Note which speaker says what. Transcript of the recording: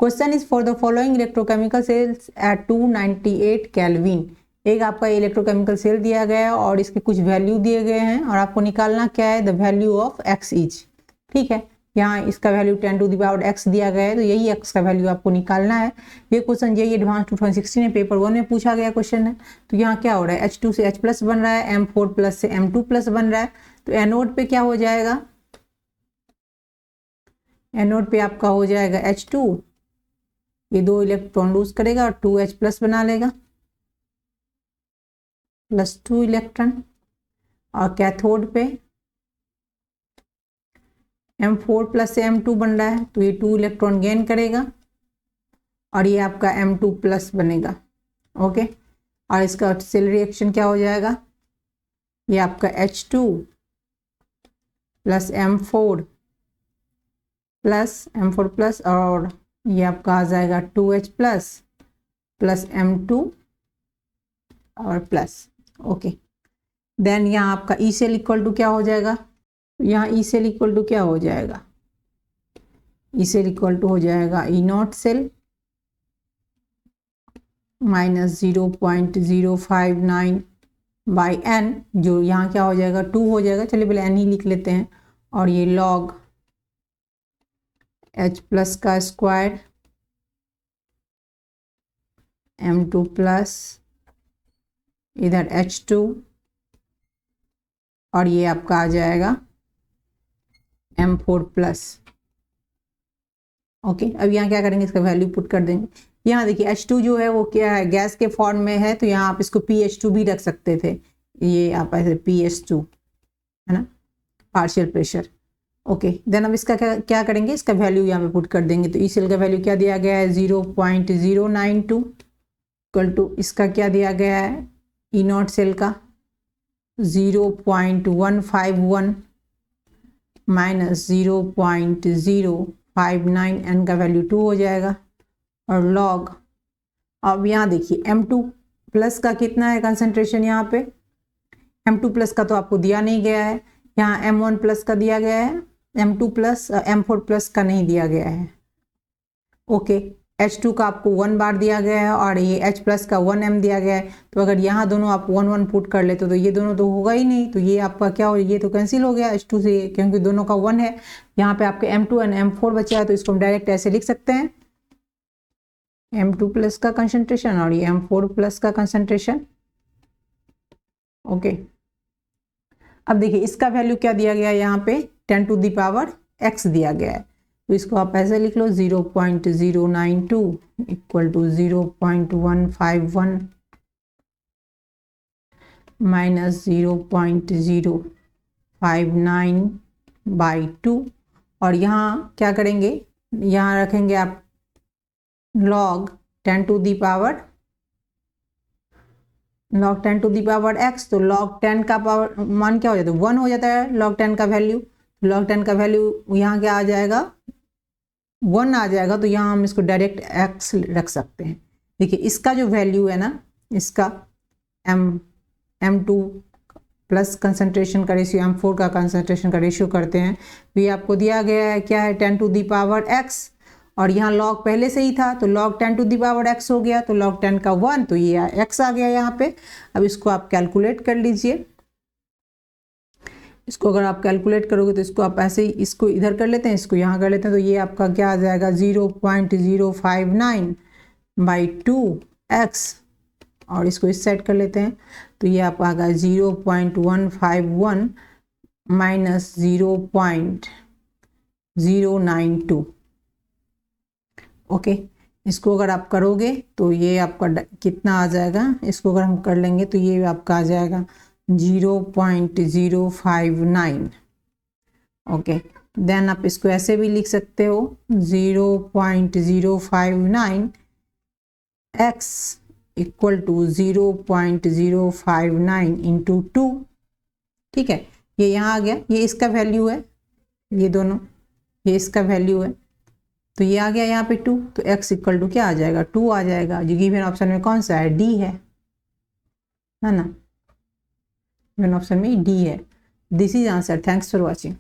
Speaker 1: Question is for the following electrochemical cells at 298 kelvin. एक आपका electrochemical cell दिया गया है और इसके कुछ वैल्यू दिए गए हैं और आपको निकालना क्या है, the value of X is. ठीक है, यहाँ इसका value 10 to the power x दिया गया है, तो यही x का वैल्यू आपको निकालना है। ये क्वेश्चन यही एडवांस 2016 में पेपर 1 में पूछा गया क्वेश्चन है। तो यहाँ क्या हो रहा है, H2 से H+ बन रहा है, M4+ से M2+ बन रहा है। तो एनोड पे क्या हो जाएगा, एनोड पे आपका हो जाएगा H2, ये 2 इलेक्ट्रॉन लूज करेगा और 2H+ बना लेगा, +2 इलेक्ट्रॉन। और कैथोड पे M4+ से M2 बन रहा है, तो ये 2 इलेक्ट्रॉन गेन करेगा और ये आपका M2+ बनेगा। ओके, और इसका सेल रिएक्शन क्या हो जाएगा, ये आपका H2 + M4+ और ये आपका आ जाएगा 2H+ + M2 और प्लस। ओके, देन यहाँ आपका ई सेल इक्वल टू क्या हो जाएगा, यहाँ ई सेल इक्वल टू क्या हो जाएगा, ई सेल इक्वल टू हो जाएगा E0 सेल -0.059 बाई n, जो यहाँ क्या हो जाएगा 2 हो जाएगा, चलिए पहले n ही लिख लेते हैं। और ये log H+ का स्क्वायर M2+ इधर H2 और ये आपका आ जाएगा M4+। ओके, अब यहाँ क्या करेंगे, इसका वैल्यू पुट कर देंगे। यहाँ देखिए H2 जो है वो क्या है, गैस के फॉर्म में है, तो यहाँ आप इसको PH2 भी रख सकते थे, ये आप ऐसे PH2 है ना, पार्शियल प्रेशर। ओके, देन अब इसका क्या करेंगे, इसका वैल्यू यहाँ पे पुट कर देंगे। तो ई सेल का वैल्यू क्या दिया गया है, 0.092 इक्वल टू इसका क्या दिया गया है, E0 सेल का 0.151 माइनस 0.059, n का वैल्यू 2 हो जाएगा। और लॉग, अब यहाँ देखिए M2+ का कितना है कंसंट्रेशन, यहाँ पे M2+ का तो आपको दिया नहीं गया है, यहाँ M1+ का दिया गया है, M2+ M4+ का नहीं दिया गया है। ओके, H2 का आपको 1 बार दिया गया है और ये H+ का 1m दिया गया है। तो अगर यहाँ दोनों आप 1 पुट कर लेते तो ये दोनों तो होगा ही नहीं, तो ये आपका क्या हो, ये तो कैंसिल हो गया H2 से, क्योंकि दोनों का 1 है। यहाँ पे आपके M2 और M4 बचा है, तो इसको हम डायरेक्ट ऐसे लिख सकते हैं, M2+ का कंसंट्रेशन और ये M4+ का कंसंट्रेशन। ओके, अब देखिए इसका वैल्यू क्या दिया गया है, यहाँ पे 10 टू द पावर x दिया गया है, तो इसको आप ऐसे लिख लो 0.092 इक्वल टू 0.151 माइनस 0.059 बाई 2। और यहाँ क्या करेंगे, यहाँ रखेंगे आप log 10 to the power x, तो log 10 का पावर मान क्या हो जाता है, 1 हो जाता है log 10 का वैल्यू। log 10 का वैल्यू यहाँ क्या आ जाएगा, 1 आ जाएगा, तो यहाँ हम इसको डायरेक्ट x रख सकते हैं। देखिए इसका जो वैल्यू है ना, इसका M2+ कंसंट्रेशन का रेशियो M4 का कंसंट्रेशन का रेशियो करते हैं, तो ये आपको दिया गया है क्या है, 10 टू द पावर x, और यहाँ log पहले से ही था, तो log 10 to the power x हो गया, तो log 10 का 1, तो ये x आ गया यहाँ पे। अब इसको आप कैलकुलेट कर लीजिए, इसको अगर आप कैलकुलेट करोगे तो इसको आप ऐसे ही इसको इधर कर लेते हैं, इसको यहाँ कर लेते हैं, तो ये आपका क्या आ जाएगा 0.059 बाई 2x, और इसको इस साइड कर लेते हैं, तो ये आपका आएगा 0.151 माइनस 0.092। ओके, इसको अगर आप करोगे तो ये आपका कितना आ जाएगा, इसको अगर हम कर लेंगे तो ये आपका आ जाएगा 0.059। ओके, देन आप इसको ऐसे भी लिख सकते हो 0.059 x इक्वल टू 0.059 इंटू 2। ठीक है, ये यहाँ आ गया, ये इसका वैल्यू है, ये दोनों ये इसका वैल्यू है, तो ये आ गया यहाँ पे 2, तो x इक्वल टू क्या आ जाएगा, 2 आ जाएगा, जो गिवन ऑप्शन में कौन सा है, D है ना, गिवन ऑप्शन में D है। This is answer. Thanks for watching.